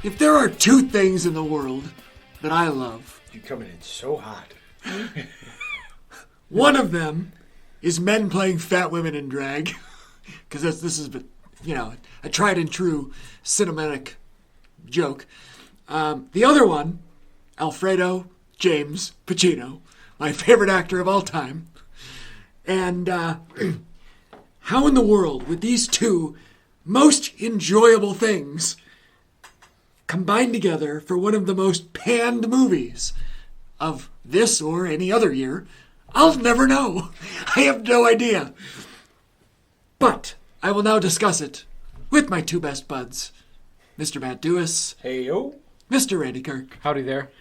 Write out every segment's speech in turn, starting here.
If there are two things in the world that I love, You're coming in so hot. one of them is men playing fat women in drag, because this is, a tried and true cinematic joke. The other one, Alfredo James Pacino, my favorite actor of all time. And how in the world would these two most enjoyable things combine together for one of the most panned movies of this or any other year? I'll never know. I have no idea. But I will now discuss it with my two best buds, Mr. Matt Dewis, Hey, yo. Mr. Randy Kirk, Howdy there.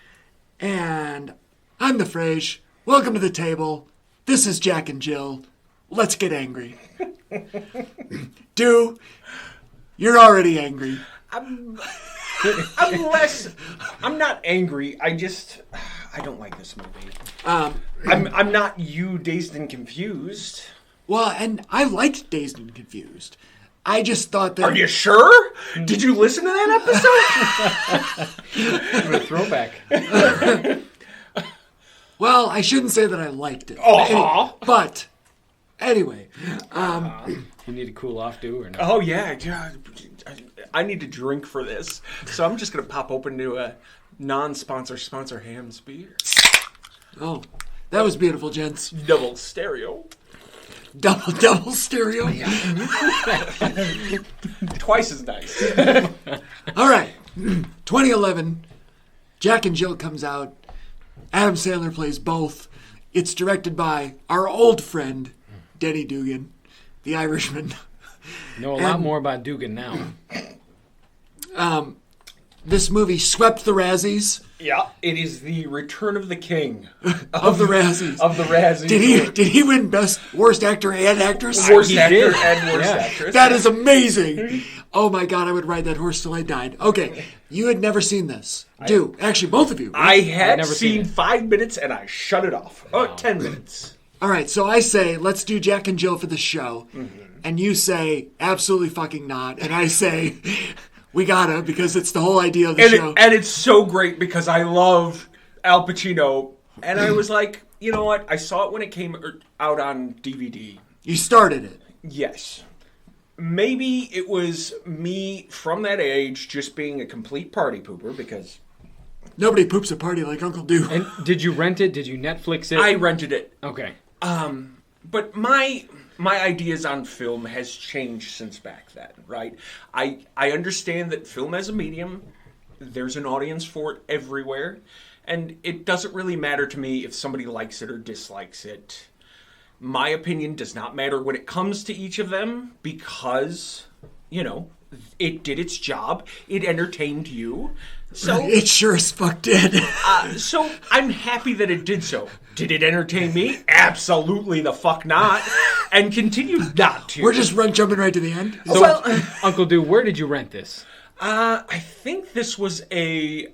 and I'm the Frage. Welcome to the table. This is Jack and Jill. Let's get angry. Dew, you're already angry. I'm not angry. I don't like this movie. I'm not you dazed and confused. Well, and I liked Dazed and Confused. I just thought that... Are you sure? Did you listen to that episode? A throwback. Well, I shouldn't say that I liked it. Aw. But, anyway. You need to cool off, do or no? Oh, yeah. I need to drink for this. So I'm just going to pop open to a non-sponsor Hams beer. Oh, that was beautiful, gents. Double stereo. Double stereo. Twice as nice. All right. 2011, Jack and Jill comes out. Adam Sandler plays both. It's directed by our old friend, Denny Dugan, the Irishman. Know a lot more about Dugan now. This movie swept the Razzies. Yeah, it is the Return of the King. Of the Razzies. Of the Razzies. Did he win worst actor and actress? Worst He actor did. and worst Yeah. actress. That is amazing. Oh my God, I would ride that horse till I died. Okay, you had never seen this. Actually, both of you. I Right? had never seen seen it. 5 minutes and I shut it off. Oh, 10 minutes. All right, so I say, let's do Jack and Jill for the show. And you say, absolutely fucking not. And I say, we gotta, because it's the whole idea of the show. And it's so great because I love Al Pacino. And I was like, you know what? I saw it when it came out on DVD. You started it. Yes. Maybe it was me from that age just being a complete party pooper because Nobody poops a party like Uncle Do. And did you rent it? Did you Netflix it? I rented it. Okay. But my ideas on film has changed since back then, right? I understand that film as a medium, there's an audience for it everywhere, and it doesn't really matter to me if somebody likes it or dislikes it. My opinion does not matter when it comes to each of them because, it did its job. It entertained you. So It sure as fuck did. So I'm happy that it did so. Did it entertain me? Absolutely the fuck not. And continued not to. We're just jumping right to the end. So, Uncle Do, where did you rent this? I think this was a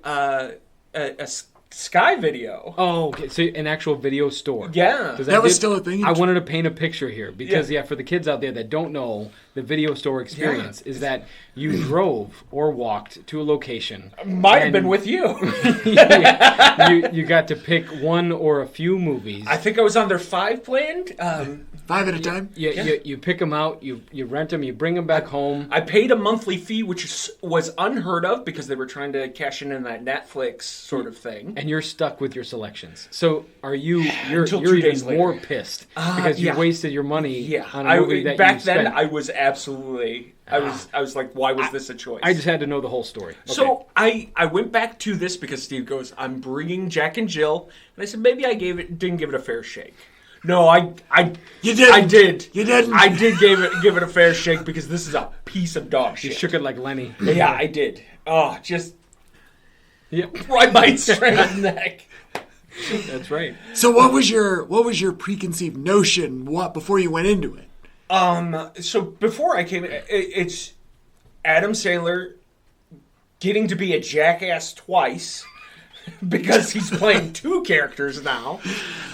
Sky Video. Oh, okay. So an actual video store. Yeah. 'Cause That was still a thing? I wanted to paint a picture here because, for the kids out there that don't know, the video store experience is that you drove or walked to a location. Might have and been with you. you got to pick one or a few movies. I think I was on their 5 plan. 5 at a time? You pick them out, you rent them, you bring them back home. I paid a monthly fee, which was unheard of because they were trying to cash in that Netflix sort of thing. And you're stuck with your selections. So you're Until 2 days even more later. pissed because you wasted your money on a movie that back you then spent. I was absolutely I was like, why was this a choice? I just had to know the whole story. Okay. So I went back to this because Steve goes, I'm bringing Jack and Jill, and I said maybe I didn't give it a fair shake. No, You didn't. I did. You didn't. I did give it a fair shake because this is a piece of dog you shit. shook it like Lenny. Yeah, I did. Oh, just Yep, right by its straight neck. that's right. So what was your preconceived notion before you went into it? So before I came, it's Adam Sandler getting to be a jackass twice because he's playing 2 characters now.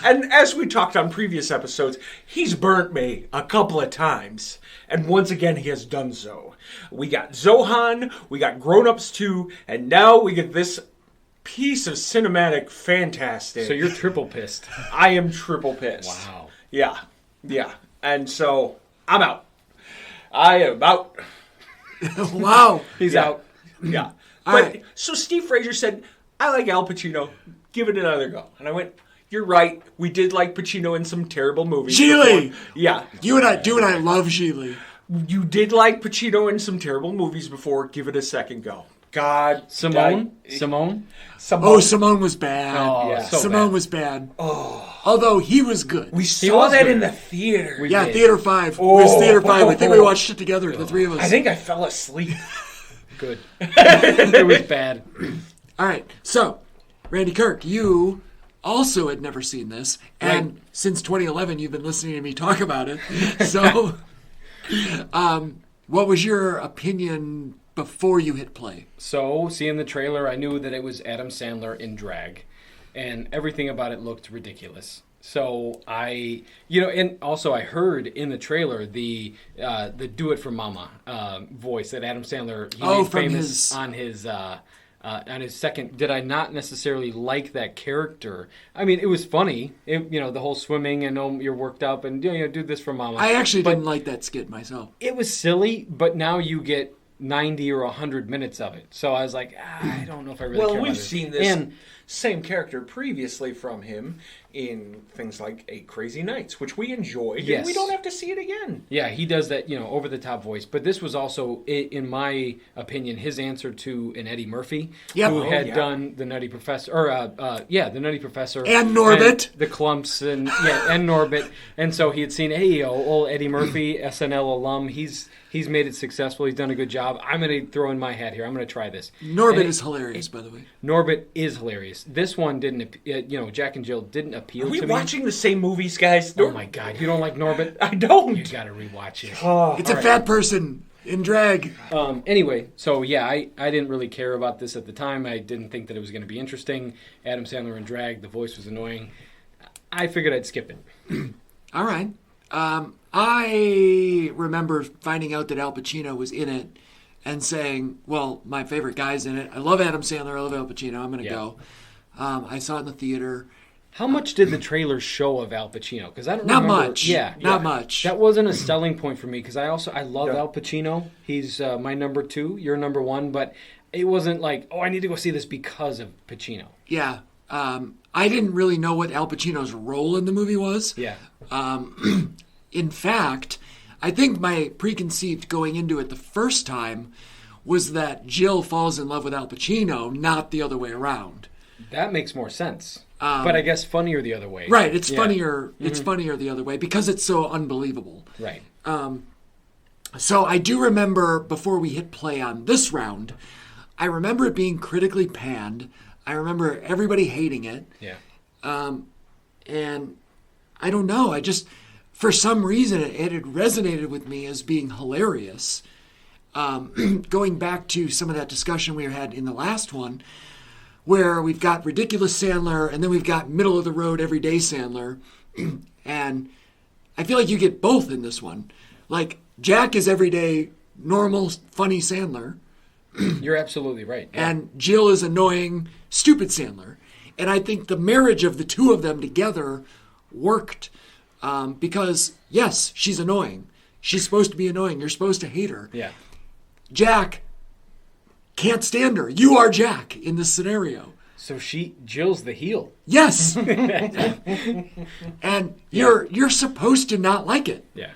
And as we talked on previous episodes, he's burnt me a couple of times. And once again, he has done so. We got Zohan, we got Grown Ups 2, and now we get this piece of cinematic fantastic. So you're triple pissed. I am triple pissed. Wow. Yeah. And so I'm out. I am out. Wow. He's out. Yeah. All But right. so Steve Fraser said, I like Al Pacino. Give it another go. And I went, you're right. We did like Pacino in some terrible movies. Gigli. before. Yeah. You and I love Gigli. You did like Pacino in some terrible movies before. Give it a second go. God. Simone? Simone. Oh, Simone was bad. Oh, Yeah. so Simone bad. was bad. Oh. Although he was good. We saw was that good. in the theater. We yeah, did. Theater 5. Oh. It was Theater 5. I think we watched it together, the three of us. I think I fell asleep. Good. It was bad. All right. So, Randy Kirk, you also had never seen this. And Right. since 2011, you've been listening to me talk about it. So, what was your opinion before you hit play? So, seeing the trailer, I knew that it was Adam Sandler in drag, and everything about it looked ridiculous. So and also I heard in the trailer the "Do It for Mama" voice that Adam Sandler made from famous on his second. Did I not necessarily like that character? I mean, it was funny. The whole swimming and you're worked up and do this for Mama. I actually didn't like that skit myself. It was silly, but now you get 90 or 100 minutes of it. So I was like, I don't know if I really care Well, about we've this. seen this And same character previously from him in things like Eight Crazy Nights, which we enjoyed. Yes. And we don't have to see it again. yeah, he does that, over the top voice. But this was also, in my opinion, his answer to an Eddie Murphy, Yep. who Oh, had yeah. done the Nutty Professor, the Nutty Professor, And Norbit. and the Clumps, and Norbit. And so he had seen, hey, old Eddie Murphy, SNL alum. He's made it successful. He's done a good job. I'm going to throw in my hat here. I'm going to try this. Norbit And is hilarious, by the way. Norbit is hilarious. This one didn't, Jack and Jill didn't appeal Are we to me. watching the same movies, guys? Oh my God, you don't like Norbit? I don't. You got to rewatch it. It's a fat person in drag. Anyway, so yeah, I didn't really care about this at the time. I didn't think that it was going to be interesting. Adam Sandler in drag, the voice was annoying. I figured I'd skip it. All right. I remember finding out that Al Pacino was in it and saying, well, my favorite guy's in it. I love Adam Sandler. I love Al Pacino. I'm going to go. I saw it in the theater. How much did the trailer show of Al Pacino? Because I don't Not remember. much. Yeah, Not much. That wasn't a selling point for me because I love Al Pacino. He's my number 2. You're number 1, but it wasn't like, I need to go see this because of Pacino. Yeah. I didn't really know what Al Pacino's role in the movie was. Yeah. In fact, I think my preconceived going into it the first time was that Jill falls in love with Al Pacino, not the other way around. That makes more sense. But I guess funnier the other way. Right, it's Yeah. funnier. It's funnier the other way because it's so unbelievable. Right. So I do remember before we hit play on this round, I remember it being critically panned. I remember everybody hating it. Yeah. And I don't know. I just, for some reason, it had resonated with me as being hilarious. Going back to some of that discussion we had in the last one, where we've got ridiculous Sandler and then we've got middle of the road everyday Sandler. And I feel like you get both in this one. Like, Jack is everyday, normal, funny Sandler. You're absolutely right. Yeah. And Jill is annoying, stupid Sandler. And I think the marriage of the two of them together worked because, yes, she's annoying. She's supposed to be annoying. You're supposed to hate her. Yeah. Jack can't stand her. You are Jack in this scenario. So Jill's the heel. Yes. And you're supposed to not like it. Yeah.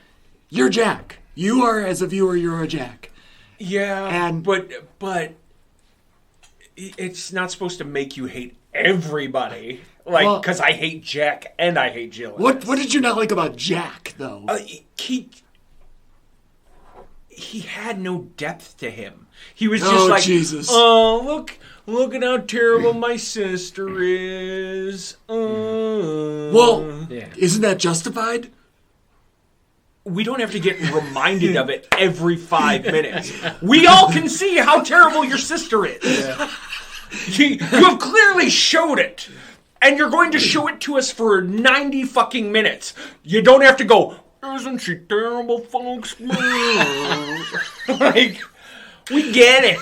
You're Jack. You are, as a viewer, you're a Jack. Yeah, And- but it's not supposed to make you hate everybody. Like, Well- because I hate Jack and I hate Jill. in What this. did you not like about Jack, though? He had no depth to him. He was Oh, just like, Jesus. oh, look at how terrible my sister is. Well, Yeah. isn't that justified? We don't have to get reminded of it every 5 minutes. We all can see how terrible your sister is. You have clearly showed it. And you're going to show it to us for 90 fucking minutes. You don't have to go, Isn't she terrible, folks? Like, we get it.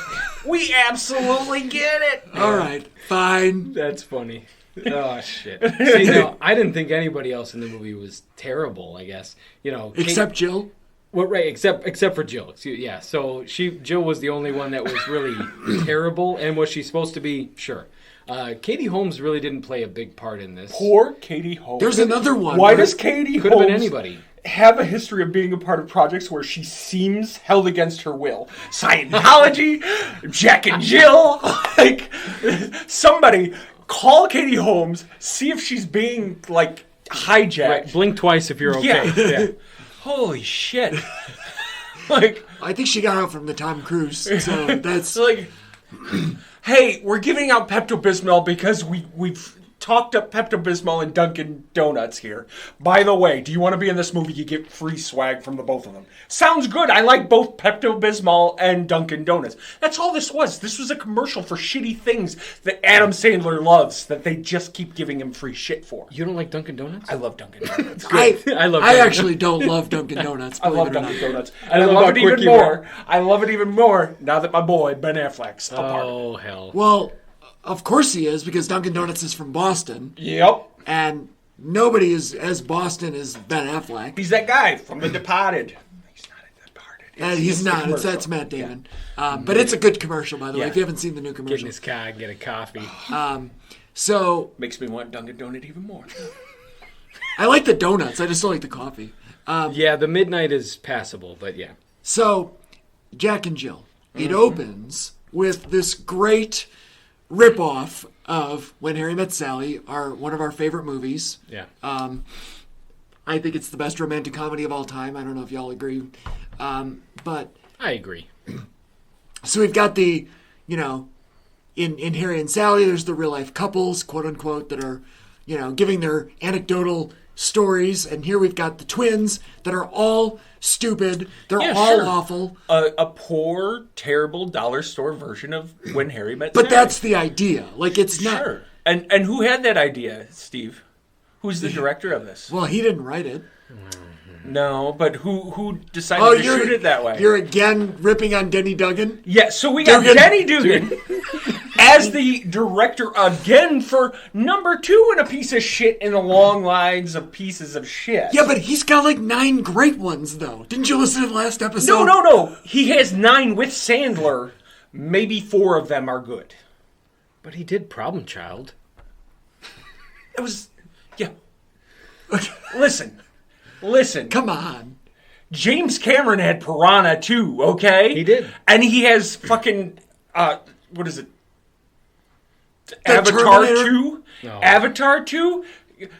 We absolutely get it. All right, fine. That's funny. Oh shit! See, no, I didn't think anybody else in the movie was terrible. I guess Except Jill. Well, right, except for Jill. Yeah, so Jill was the only one that was really terrible, and was she supposed to be? Sure. Katie Holmes really didn't play a big part in this. Poor Katie Holmes. There's another one. Why does Katie Could have been Holmes anybody. have a history of being a part of projects where she seems held against her will? Scientology, Jack and Jill. Like, somebody call Katie Holmes, see if she's being, like, hijacked. Right, blink twice if you're okay. Yeah. Holy shit. Like, I think she got out from the Tom Cruise, so that's... like, hey, we're giving out Pepto-Bismol because we've talked up Pepto-Bismol and Dunkin' Donuts here. By the way, do you want to be in this movie? You get free swag from the both of them. Sounds good. I like both Pepto-Bismol and Dunkin' Donuts. That's all this was. This was a commercial for shitty things that Adam Sandler loves that they just keep giving him free shit for. You don't like Dunkin' Donuts? I love Dunkin' Donuts. I love I Dunkin'. actually don't love Dunkin' Donuts. I love believe it or not. Dunkin' Donuts. I I love love how it even quick you more. I love it even more now that my boy Ben Affleck's a part of it. Oh hell! Well, of course he is, because Dunkin' Donuts is from Boston, Yep. and nobody is as Boston as Ben Affleck. He's that guy from The Departed. He's not in The Departed. And he's It's the not. commercial. That's Matt Damon. But it's a good commercial, by the way, Yeah. if you haven't seen the new Get in commercial. his car, get a coffee. So, Makes me want Dunkin' Donut even more. I like the donuts. I just don't like the coffee. Yeah, the midnight is passable, but yeah. So, Jack and Jill. It opens with this great ripoff of When Harry Met Sally, one of our favorite movies. Yeah. I think it's the best romantic comedy of all time. I don't know if y'all agree. But, I agree. so we've got the, in Harry and Sally, there's the real life couples, quote unquote, that are, giving their anecdotal stories. And here we've got the twins that are all stupid. They're Yeah, all sure. awful. A poor, terrible dollar store version of When Harry Met But Sally. that's the idea. Like, it's not. Sure. And who had that idea, Steve? Who's the director of this? Well, he didn't write it. No, but who decided to shoot it that way? You're again ripping on Denny Duggan? Yeah, so we got Dugan. Denny Dugan as the director again for number 2 in a piece of shit in the long lines of pieces of shit. Yeah, but he's got like 9 great ones, though. Didn't you listen to the last episode? No. He has 9 with Sandler. Maybe 4 of them are good. But he did Problem Child. It was, yeah. Listen. Come on. James Cameron had Piranha too, okay? He did. And he has fucking, what is it? Avatar Terminator? 2? No. Avatar 2?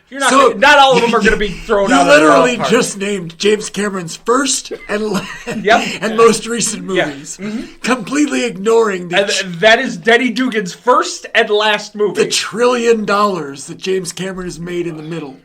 You're not. So, not all of them are going to be thrown You out. literally of the ballpark. just named James Cameron's first and Yep. and most recent Yeah. movies, completely ignoring And that is Denny Dugan's first and last the movie. $1 trillion that James Cameron has made in the middle.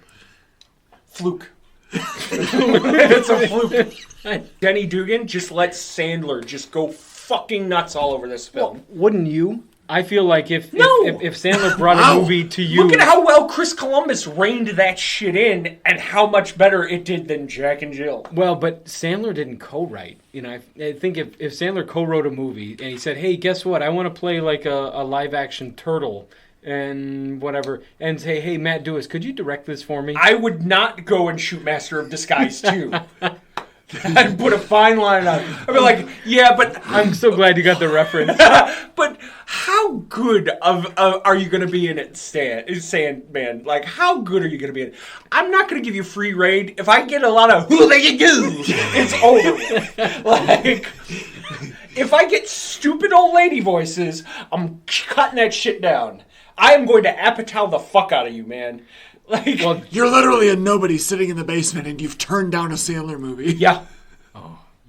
Fluke. It's a fluke. Denny Dugan just lets Sandler just go fucking nuts all over this film. Wouldn't you? I feel like if No. if Sandler brought Wow. a movie to you, Look at how well Chris Columbus reined that shit in, and how much better it did than Jack and Jill. well, but Sandler didn't co-write. I think if Sandler co-wrote a movie and he said, "Hey, guess what? I want to play like a live action turtle and whatever," and say, "Hey, Matt Dewis, could you direct this for me?" I would not go and shoot Master of Disguise 2. I'd put a fine line on it. I'd be like, yeah, but I'm so glad you got the reference. but how good are you going to be in it, Sandman? Like, how good are you going to be in it? I'm not going to give you free reign. If I get a lot of who they do, it's over with. Like, if I get stupid old lady voices, I'm cutting that shit down. I am going to Apatow the fuck out of you, man. Like, Well, You're literally a nobody sitting in the basement, and you've turned down a Sandler movie. yeah.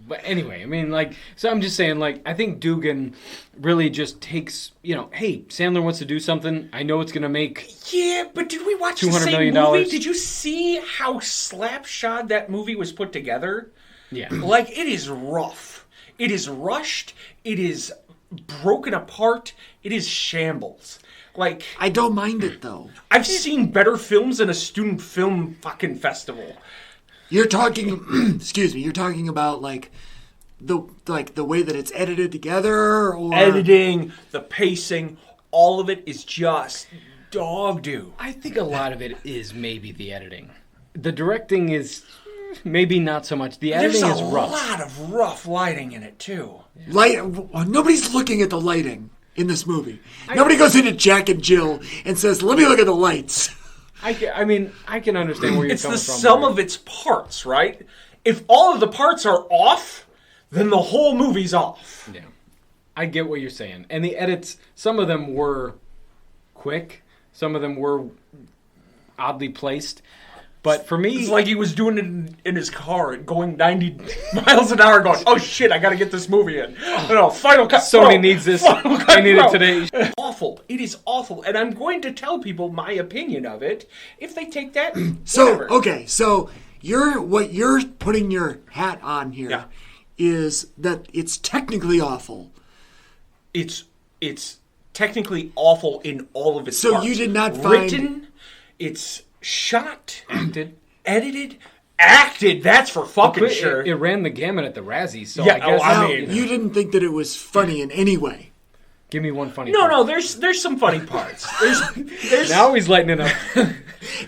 But anyway, I mean, so I'm just saying, I think Dugan really just takes, hey, Sandler wants to do something. I know it's going to make. Yeah, but did we watch the $200 same million? movie? Did you see how slapshod that movie was put together? Yeah. Like, it is rough. It is rushed. It is broken apart. It is shambles. Like, I don't mind it, though. I've seen better films than a student film fucking festival. You're talking, excuse me. You're talking about like the way that it's edited together, or Editing, the pacing, all of it is just dog do. I think a lot of it is maybe the editing. The directing is maybe not so much. The There's editing a is rough. lot of rough lighting in it too. light. Nobody's looking at the lighting in this movie. Nobody goes into Jack and Jill and says, "Let me look at the lights." I mean, I can understand where you're It's coming the from. sum of its parts, right? If all of the parts are off, then the whole movie's off. Yeah. I get what you're saying. And the edits, some of them were quick. Some of them were oddly placed. But for me... It's like he was doing it in his car, going 90 miles an hour, going, "Oh shit, I gotta get this movie in." No, Final Cut Sony Pro. needs this. Final Cut I need Pro. it today. Awful. It is awful. And I'm going to tell people my opinion of it. If they take that, So whatever. okay, so what you're putting your hat on here is Yeah. that it's technically awful. It's technically awful in all of its So parts. you did not find- Written, it's shot, edited, acted, that's for fucking sure. It ran the gamut at the Razzies, so Yeah, I guess... I Now, mean- you didn't think that it was funny in any way. Give me one funny No, part. no, there's some funny parts. There's Now he's lighting it up.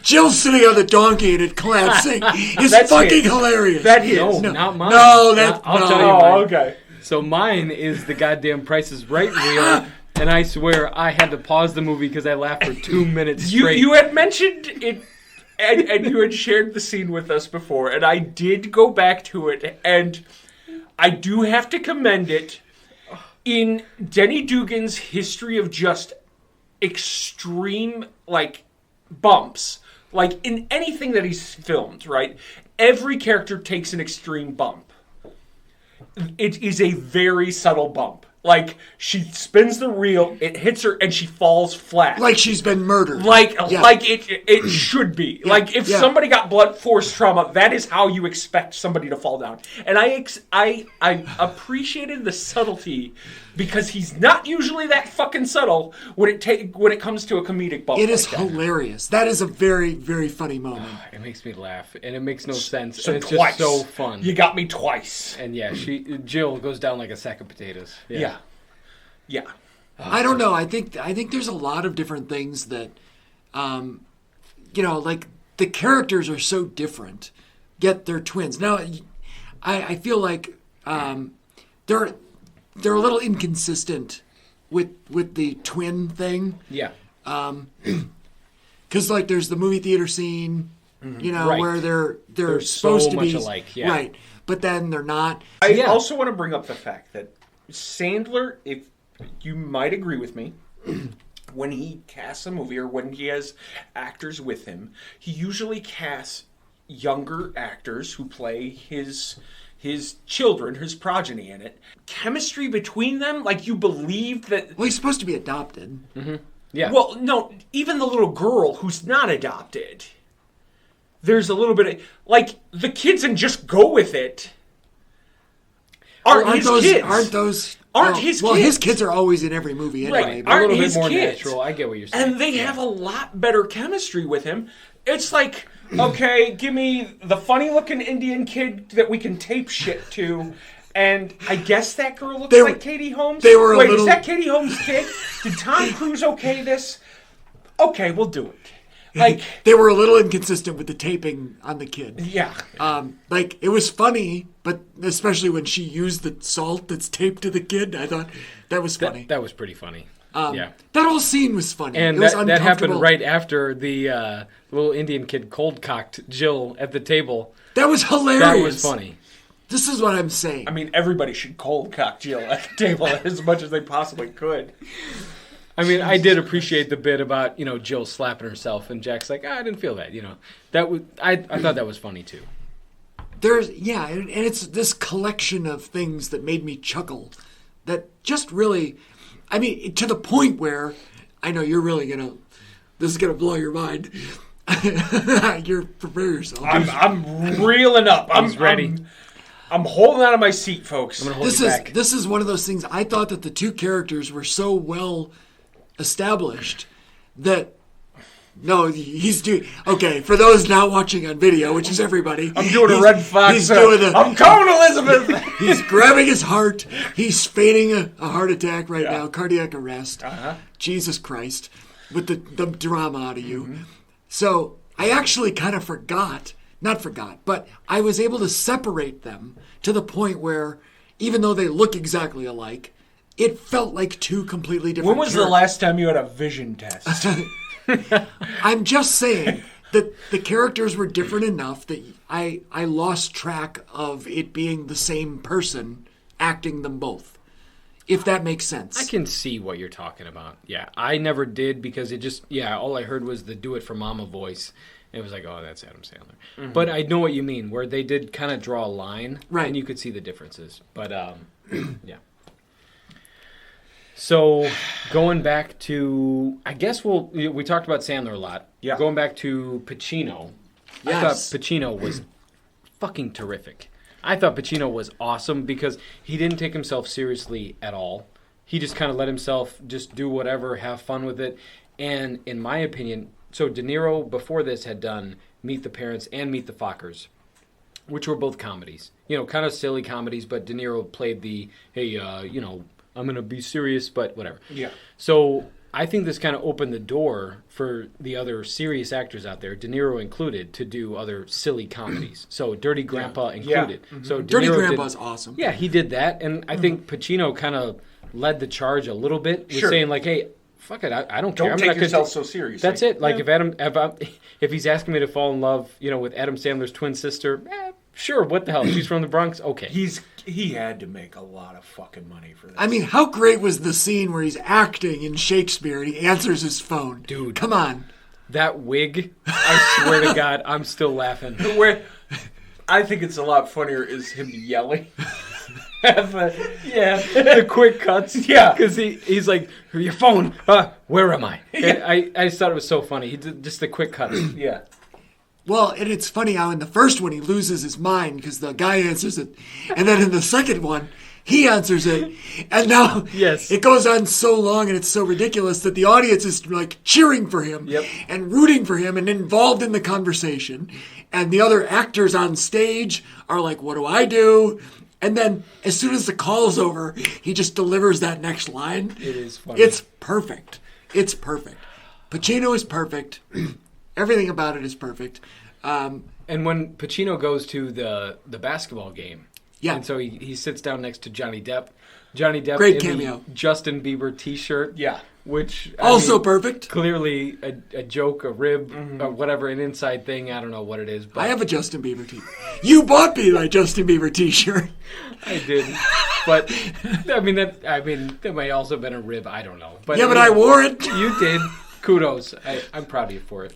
Jill sitting on the donkey and it collapsing is That's fucking it. hilarious. that is. No, not mine. No, that's I'll no. tell you Oh, mine. okay. So mine is the goddamn Price is Right reel, and I swear I had to pause the movie because I laughed for 2 minutes straight. You had mentioned it, and you had shared the scene with us before, and I did go back to it, and I do have to commend it. In Denny Dugan's history of just extreme, like, bumps, like, in anything that he's filmed, right? Every character takes an extreme bump. It is a very subtle bump. Like, she spins the reel, it hits her, and she falls flat. Like she's been murdered. Like Yeah. it should be. Like if yeah. somebody got blunt force trauma, that is how you expect somebody to fall down. And I appreciated the subtlety because he's not usually that fucking subtle when it comes to a comedic bump. It is like that. hilarious. That is a very, very funny moment. It makes me laugh, and it makes no sense. So and it's twice. just so fun. You got me twice. And yeah, Jill goes down like a sack of potatoes. Yeah. Yeah. I don't know. I think there's a lot of different things that, like the characters are so different, yet they're twins. Now, I feel like they're a little inconsistent with the twin thing. Yeah. Because like there's the movie theater scene, Right. where they're They're supposed so to much be alike, yeah. right, but then they're not. I Yeah. also want to bring up the fact that Sandler, if you might agree with me, when he casts a movie or when he has actors with him, he usually casts younger actors who play his children, his progeny in it. Chemistry between them, like you believed that. Well, he's supposed to be adopted. Yeah. Well, no, even the little girl who's not adopted. There's a little bit of like the kids and Just Go With It. Aren't his those? kids? Aren't those? Aren't his Well, kids? his kids are always in every movie anyway. Right. but- a aren't little bit his more kids. natural. I get what you're saying. And they have a lot better chemistry with him. It's like, okay, give me the funny-looking Indian kid that we can tape shit to, and I guess that girl looks They were- like Katie Holmes. they were a Wait, little- is that Katie Holmes' kid? Did Tom Cruise okay this? Okay, we'll do it. Like, They were a little inconsistent with the taping on the kid. yeah. Like it was funny, but especially when she used the salt that's taped to the kid, I thought that was funny. that was pretty funny. yeah. That whole scene was funny. And it was that happened uncomfortable. right after the little Indian kid cold cocked Jill at the table. That was hilarious. That was funny. This is what I'm saying. I mean, everybody should cold cock Jill at the table as much as they possibly could. I mean, I did appreciate the bit about Jill slapping herself, and Jack's like, I didn't feel that. That was I thought that was funny too. And it's this collection of things that made me chuckle. That just really, I mean, to the point where I know you're really this is gonna blow your mind. You're prepare yourself. I'm reeling up. He's ready. I'm holding out of my seat, folks. I'm gonna hold This you is back. this is one of those things. I thought that the two characters were so well established that No, he's doing... Okay, for those not watching on video, which is everybody... I'm doing a Red Fox. He's doing I'm coming, Elizabeth! He's grabbing his heart. He's feigning a heart attack right now. Cardiac arrest. Jesus Christ. With the drama out of you. So, I actually kind of forgot... Not forgot, but I was able to separate them to the point where, even though they look exactly alike, it felt like two completely different When was the last time you had a vision test? I'm just saying that the characters were different enough that I lost track of it being the same person acting them both. If that makes sense. I can see what you're talking about. Yeah, I never did because it just, all I heard was the Do It For Mama voice. It was like, oh, that's Adam Sandler. But I know what you mean, where they did kind of draw a line, right, and you could see the differences. But, yeah. So, going back to, I guess we talked about Sandler a lot. Yeah. Going back to Pacino. Yes. I thought Pacino was fucking terrific. I thought Pacino was awesome because he didn't take himself seriously at all. He just kind of let himself just do whatever, have fun with it. And in my opinion, so De Niro before this had done Meet the Parents and Meet the Fockers, which were both comedies. Kind of silly comedies, but De Niro played the, hey, I'm going to be serious, but whatever. Yeah. So I think this kind of opened the door for the other serious actors out there, De Niro included, to do other silly comedies. So Dirty Grandpa included. Yeah. So De Dirty Niro Grandpa's awesome. Yeah, he did that, and I think Pacino kind of led the charge a little bit with saying like, hey, fuck it, I don't care. Don't take yourself so seriously. That's it. Like if he's asking me to fall in love, with Adam Sandler's twin sister, sure. What the hell? She's from the Bronx. Okay. He had to make a lot of fucking money for this. I mean, how great was the scene where he's acting in Shakespeare and he answers his phone? Dude. Come on. That wig, I swear to God, I'm still laughing. Where I think it's a lot funnier is him yelling. The quick cuts. Yeah. Because he's like, your phone, where am I? I just thought it was so funny. He did just the quick cuts. Yeah. Well, and it's funny how in the first one he loses his mind because the guy answers it. And then in the second one, he answers it. And now it goes on so long and it's so ridiculous that the audience is like cheering for him and rooting for him and involved in the conversation. And the other actors on stage are like, what do I do? And then as soon as the call's over, he just delivers that next line. It is funny. It's perfect. It's perfect. Pacino is perfect. Everything about it is perfect. And when Pacino goes to the basketball game, and so he sits down next to Johnny Depp. Johnny Depp Great in cameo. the Justin Bieber T-shirt. Yeah. Which also perfect. Clearly a joke, a rib, or whatever, an inside thing. I don't know what it is. But I have a Justin Bieber T-shirt. You bought me my Justin Bieber T-shirt. I did, but that might also have been a rib. I don't know. But but I wore it. You did. Kudos. I'm proud of you for it.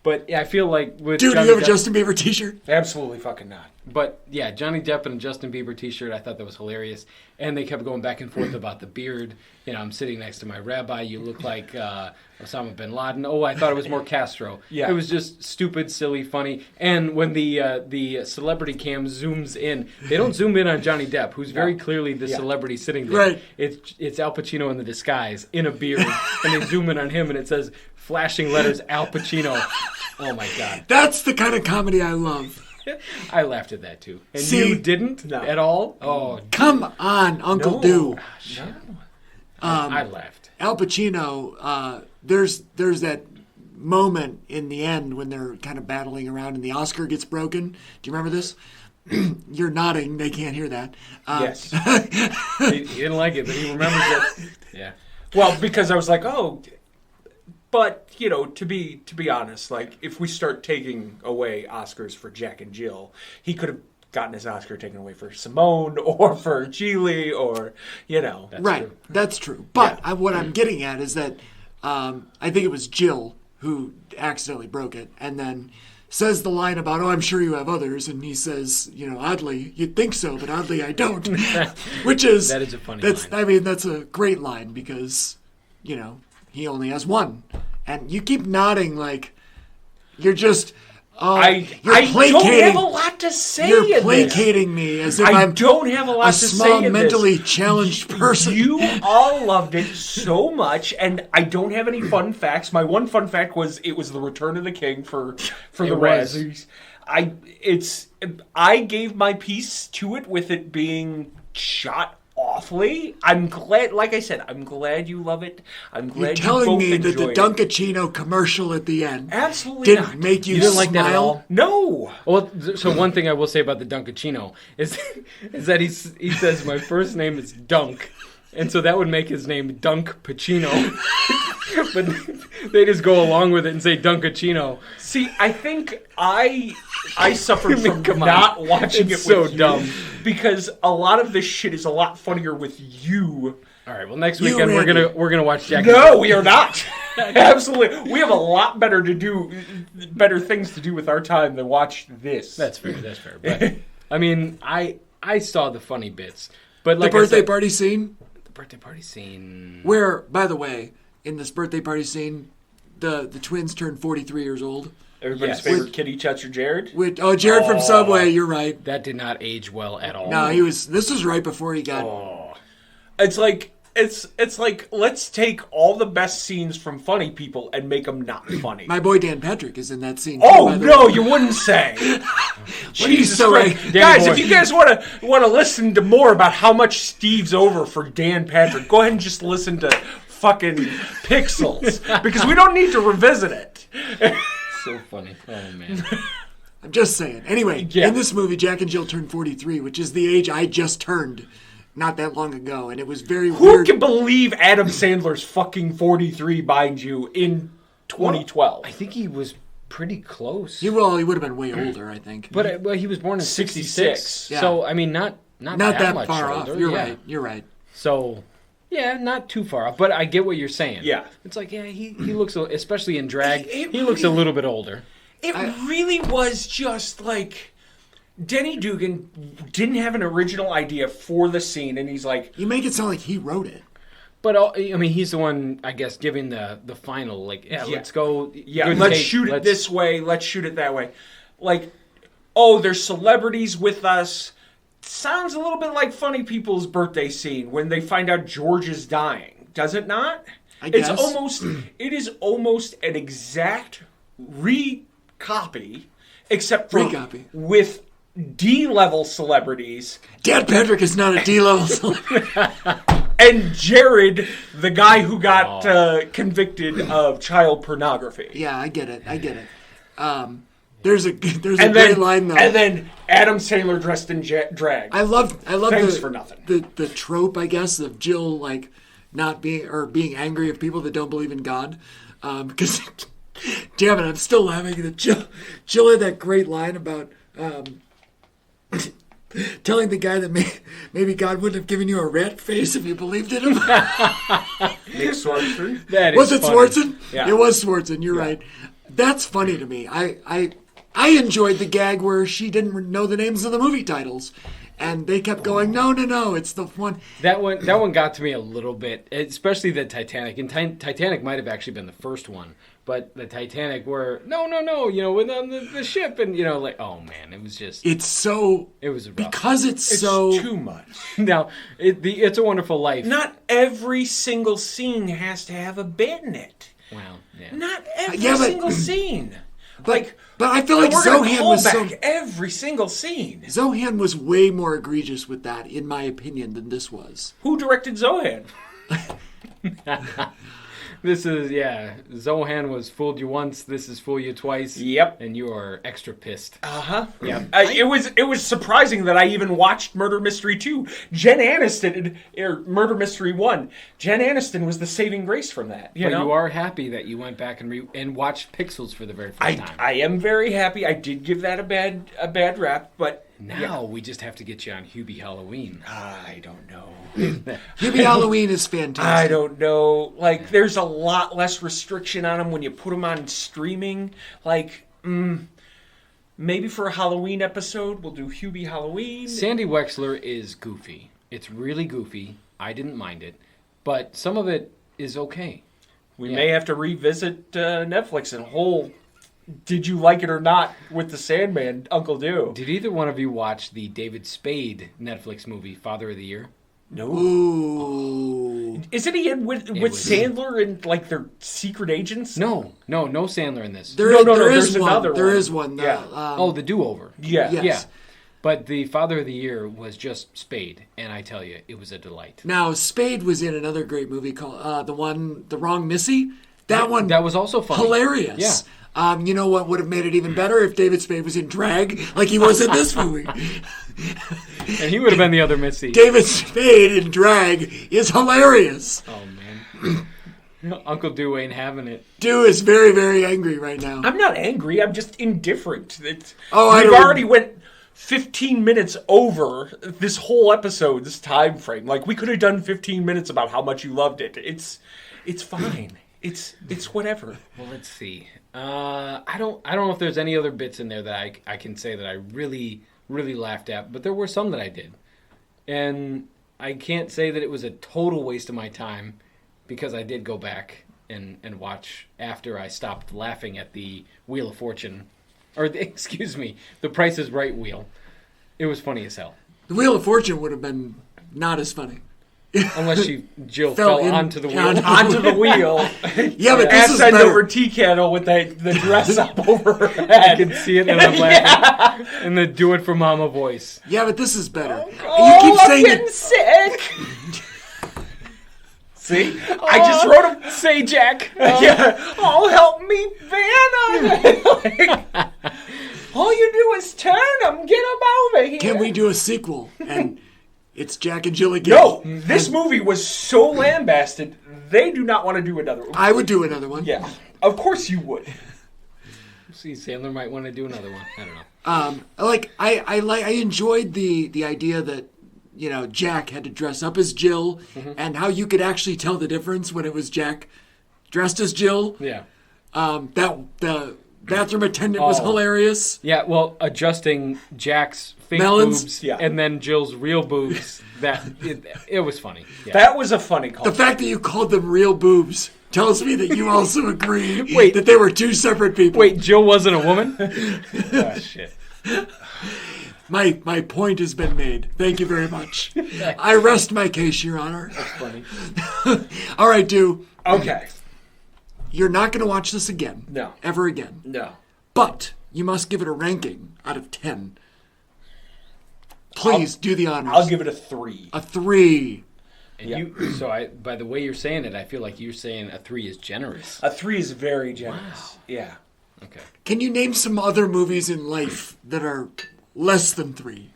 But yeah, I feel like with Dude, Johnny you have a Depp, Justin Bieber T-shirt? Absolutely fucking not. But yeah, Johnny Depp and a Justin Bieber T-shirt, I thought that was hilarious. And they kept going back and forth about the beard. I'm sitting next to my rabbi. You look like Osama bin Laden. Oh, I thought it was more Castro. Yeah. It was just stupid, silly, funny. And when the celebrity cam zooms in, they don't zoom in on Johnny Depp, who's very clearly the celebrity sitting there. Right. It's Al Pacino in the disguise, in a beard. And they zoom in on him, and it says, flashing letters, Al Pacino. Oh, my God. That's the kind of comedy I love. I laughed at that, too. And See? you didn't at all? Oh, come on, Uncle Do. No. I laughed. Al Pacino, there's that moment in the end when they're kind of battling around and the Oscar gets broken. Do you remember this? You're nodding. They can't hear that. Yes. He didn't like it, but he remembers it. Yeah. Well, because I was like, oh... But, to be honest, like, if we start taking away Oscars for Jack and Jill, he could have gotten his Oscar taken away for Simone or for Geely or, That's right, true. that's true. But what I'm getting at is that I think it was Jill who accidentally broke it and then says the line about, oh, I'm sure you have others. And he says, oddly, you'd think so, but oddly I don't. Which is... That is a funny line. I mean, that's a great line because, he only has one. And you keep nodding like you're just I don't placating- have a lot to say. You're in this. placating me as if I I'm don't have a lot a to say. small, in mentally this. challenged person. You all loved it so much, and I don't have any fun facts. My one fun fact was it was the Return of the King for the was. Razzies. I gave my piece to it with it being shot awfully. I'm glad, like I said, I'm glad you love it. I'm glad You're you telling both me that the enjoyed it. Dunkachino commercial at the end Absolutely didn't not. make you, You didn't smile? like that at all? No. Well, so one thing I will say about the Dunkachino is that he says my first name is Dunk, and so that would make his name Dunk Pacino. But they just go along with it and say Dunkachino. See, I think I suffered from come on. not watching It's it so with you dumb. because a lot of this shit is a lot funnier with you. All right. Well, next You, weekend Randy. we're gonna watch Jack. No, we are not. Absolutely, we have a lot better things to do with our time than watch this. That's fair. That's fair. But I mean, I saw the funny bits, but like The birthday I said, party scene, the birthday party scene. where, by the way, in this birthday party scene, the twins turned 43 years old. Everybody's Yes. favorite Kitty Chutcher, Jared. With Jared from Subway, you're right. That did not age well at all. No, this was right before he got. It's like let's take all the best scenes from Funny People and make them not funny. My boy Dan Patrick is in that scene. too, Oh by the no, way. you wouldn't say. Jesus so Christ, right. guys! Danny If boy. you guys want to listen to more about how much Steve's over for Dan Patrick, go ahead and just listen to fucking Pixels because we don't need to revisit it. So funny. Oh man. I'm just saying. Anyway, Yeah. in this movie, Jack and Jill turned 43, which is the age I just turned not that long ago, and it was very Who weird. can believe Adam Sandler's fucking 43 mind you in 2012? I think he was pretty close. He would have been way older, I think. But he was born in 66. Yeah. So I mean, not Not that that much far older. off. You're yeah. right. You're right. So, yeah, not too far off. But I get what you're saying. Yeah. It's like, yeah, he looks, especially in drag, It he looks a really- little bit older. It really was just like Denny Dugan didn't have an original idea for the scene, and he's like, You make it sound like he wrote it. But I mean, he's the one, I guess, giving the final. Like, yeah, let's go. yeah, good let's take, shoot it let's- this way, let's shoot it that way. Like, oh, there's celebrities with us. Sounds a little bit like Funny People's birthday scene when they find out George is dying. Does it not? I guess. It is almost an exact recopy, except for Recopy. with D-level celebrities Dan Patrick is not a D-level celebrity. and Jared, the guy who got convicted of child pornography. Yeah, I get it. There's a And great line though. and then Adam Sandler dressed in drag. I love Thanks for nothing. the trope, I guess, of Jill like not being angry at people that don't believe in God. Because damn it, I'm still laughing that Jill had that great line about telling the guy that maybe God wouldn't have given you a rat face if you believed in him. Nick Swartzen. That is Was it funny. Swartzen? Yeah. It was Swartzen. You're right. That's funny to me. I enjoyed the gag where she didn't know the names of the movie titles, and they kept going, no, it's the one. That one got to me a little bit, especially the Titanic. And Titanic might have actually been the first one, but the Titanic were no, you know, when on the ship, and you know, like, oh man, it was just It's so it was rough. because it's, It's so too much. Now, It's a Wonderful Life. Not every single scene has to have a bit in it. Well, yeah. Not every Yeah, but- single scene. But I feel like we're gonna Zohan call was back so every single scene. Zohan was way more egregious with that, in my opinion, than this was. Who directed Zohan? This is, Zohan was fooled you once, this is fool you twice. Yep. And you are extra pissed. Uh-huh. Yeah. It was surprising that I even watched Murder Mystery 2. Jen Aniston, or Murder Mystery 1. Jen Aniston was the saving grace from that. But know? you are happy that you went back and watched Pixels for the very first time. I am very happy. I did give that a bad rap, but Now we just have to get you on Hubie Halloween. I don't know. Hubie Halloween is fantastic. I don't know. Like, there's a lot less restriction on them when you put them on streaming. Like, maybe for a Halloween episode, we'll do Hubie Halloween. Sandy Wexler is goofy. It's really goofy. I didn't mind it. But some of it is okay. We may have to revisit Netflix and whole did you like it or not with the Sandman, Uncle Do? Did either one of you watch the David Spade Netflix movie, Father of the Year? No. Ooh. Isn't he in with was- Sandler and like their secret agents? No Sandler in this. There, No, there there's is one. another There one. is one. Yeah. Oh, the do-over. Yeah. Yes. Yeah. But the Father of the Year was just Spade, and I tell you, it was a delight. Now, Spade was in another great movie called The Wrong Missy. That one, That was also funny. hilarious. Yeah. You know what would have made it even better if David Spade was in drag, like he was in this movie. And he would have been the other Missy. David Spade in drag is hilarious. Oh, man. Uncle Do ain't having it. Dew is very, very angry right now. I'm not angry. I'm just indifferent. I We've don't- already went 15 minutes over this whole episode, this time frame. Like we could have done 15 minutes about how much you loved it. It's fine. It's whatever. Well, let's see. I don't know if there's any other bits in there that I can say that I really, really laughed at, but there were some that I did. And I can't say that it was a total waste of my time because I did go back and watch after I stopped laughing at the Wheel of Fortune. Or, excuse me, the Price is Right wheel. It was funny as hell. The Wheel of Fortune would have been not as funny. Unless Jill fell onto the wheel. Onto the wheel. Yeah, but this And is send better. over tea kettle with the dress up over her I head. can see it and I'm laughing. And the do it for mama voice. Yeah, but this is better. Oh, you keep I'm saying getting that. sick. See? I just wrote a... Say, Jack. Yeah. Oh, help me, Vanna. Like, all you do is turn them. Get them over here. Can we do a sequel? And it's Jack and Jill again. No, this movie was so lambasted, they do not want to do another one. I would do another one. Yeah, of course you would. See, Sandler might want to do another one. I don't know. I enjoyed the idea that, you know, Jack had to dress up as Jill, and how you could actually tell the difference when it was Jack dressed as Jill. Yeah. That the bathroom attendant was Oh. hilarious. Yeah, well, adjusting Jack's fake Melons? boobs Yeah. and then Jill's real boobs, it was funny. Yeah. That was a funny call. The fact that you called them real boobs tells me that you also agree Wait. that they were two separate people. Wait, Jill wasn't a woman? Oh, shit. My point has been made. Thank you very much. I rest my case, Your Honor. That's funny. All right, Dew. Okay. You're not going to watch this again. No. Ever again. No. But you must give it a ranking out of 10. Please do the honors. I'll give it a 3. a 3. And you, by the way you're saying it, I feel like you're saying a 3 is generous. A 3 is very generous. Yeah. Okay. Can you name some other movies in life that are less than 3?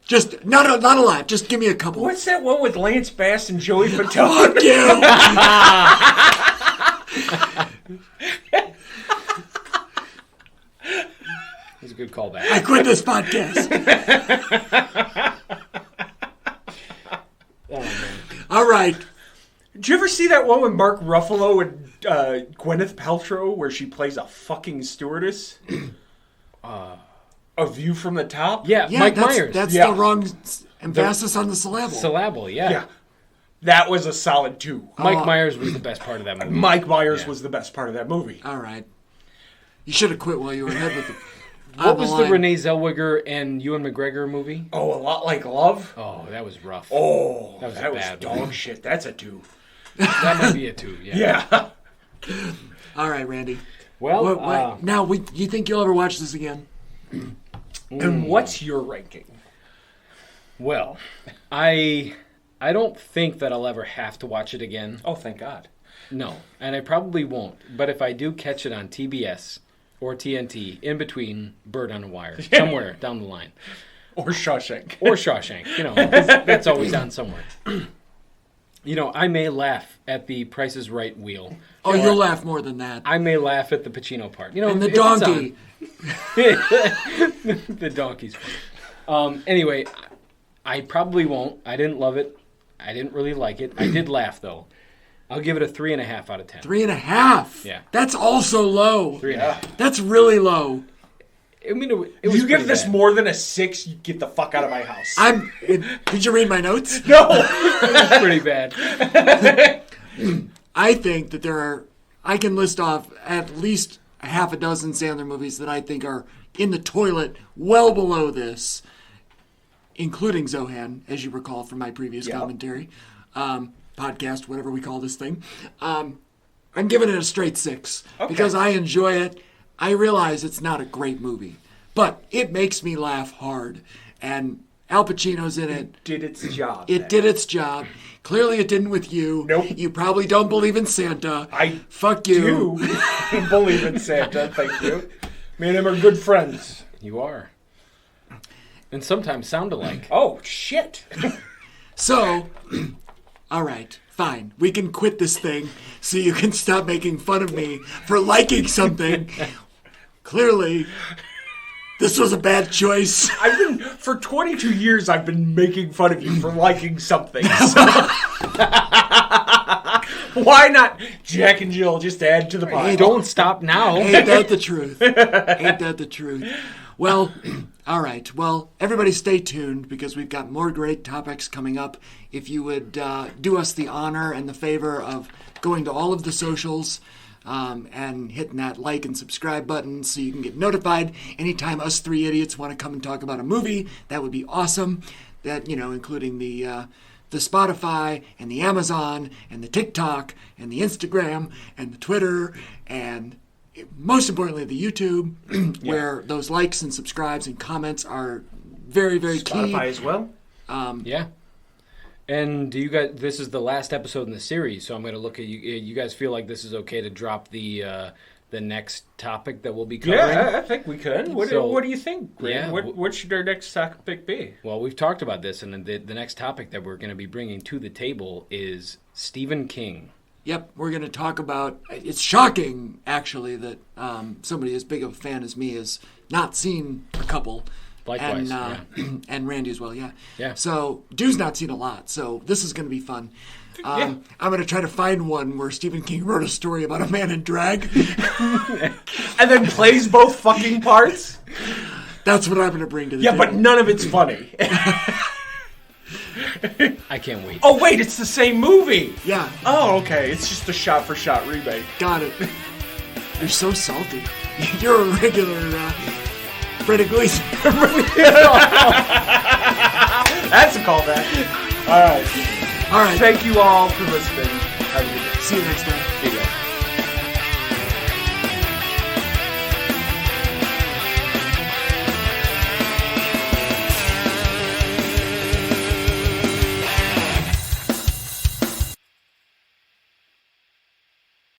Just not a lot. Just give me a couple. What's that one with Lance Bass and Joey Fatone? Fuck you! That's a good callback. I quit this podcast. All right. Did you ever see that one with Mark Ruffalo and Gwyneth Paltrow where she plays a fucking stewardess? A View from the Top? Yeah, Yeah, Mike that's, Myers. That's Yeah. the wrong emphasis on the syllable. Syllable, yeah. Yeah. That was a solid 2. Mike Myers was the best part of that movie. Mike Myers was the best part of that movie. All right. You should have quit while you were ahead with it. What was the Renee Zellweger and Ewan McGregor movie? Oh, A Lot Like Love? Oh, that was rough. Oh, That was a that was bad dog one. shit. That's a 2. That might be a 2, yeah. Yeah. All right, Randy. Well, Now, you think you'll ever watch this again? And what's your ranking? well, I don't think that I'll ever have to watch it again. Oh, thank God. No, and I probably won't. But if I do catch it on TBS or TNT, in between Bird on a Wire, somewhere down the line, Or Shawshank. or Shawshank, 'cause that's always on somewhere. I may laugh at the Price is Right wheel. Oh, you'll laugh more than that. I may laugh at the Pacino part. And the if it's donkey. on. The donkey's funny. Anyway, I probably won't. I didn't love it. I didn't really like it. I did laugh, though. I'll give it a 3.5 out of 10. 3.5. Yeah. That's also low. 3.5. That's really low. I mean, it was If you give pretty this bad. more than a 6, you get the fuck out of my house. Did you read my notes? No! It was pretty bad. I think that I can list off at least a half a dozen Sandler movies that I think are in the toilet, well below this, including Zohan, as you recall from my previous commentary, podcast, whatever we call this thing. I'm giving it a straight 6 because I enjoy it. I realize it's not a great movie, but it makes me laugh hard. And Al Pacino's in it. It did its job. It did its job. Clearly it didn't with you. Nope. You probably don't believe in Santa. I Fuck you. do believe in Santa, thank you. Me and him are good friends. You are. And sometimes sound alike. Oh, shit. So, all right, fine. We can quit this thing so you can stop making fun of me for liking something. Clearly, this was a bad choice. For 22 years, I've been making fun of you for liking something. So. Why not Jack and Jill just add to the pile? Hey, don't stop now. Ain't that the truth? Ain't that the truth? Well, all right. Well, everybody stay tuned because we've got more great topics coming up. If you would do us the honor and the favor of going to all of the socials and hitting that like and subscribe button so you can get notified anytime us three idiots want to come and talk about a movie, that would be awesome. That, including the Spotify and the Amazon and the TikTok and the Instagram and the Twitter and most importantly the YouTube where those likes and subscribes and comments are very, very key. Spotify as well? Yeah. And do you guys? This is the last episode in the series, so I'm going to look at you. You guys feel like this is okay to drop the next topic that we'll be covering? Yeah, I think we could. What do you think, Greg? Yeah, what should our next topic be? Well, we've talked about this, and the next topic that we're going to be bringing to the table is Stephen King. Yep, we're going to talk about... It's shocking, actually, that somebody as big of a fan as me has not seen a couple. Likewise, and Randy as well, yeah. Yeah. So, Dude's not seen a lot, so this is going to be fun. I'm going to try to find one where Stephen King wrote a story about a man in drag. And then plays both fucking parts? That's what I'm going to bring to the table. Yeah, but none of it's funny. I can't wait. Oh, wait, it's the same movie. Yeah. Oh, okay. It's just a shot-for-shot remake. Got it. You're so salty. You're a regular Brendan Gleeson. That's a callback. All right. All right. Thank you all for listening. Have a good day. See you next time. See you guys.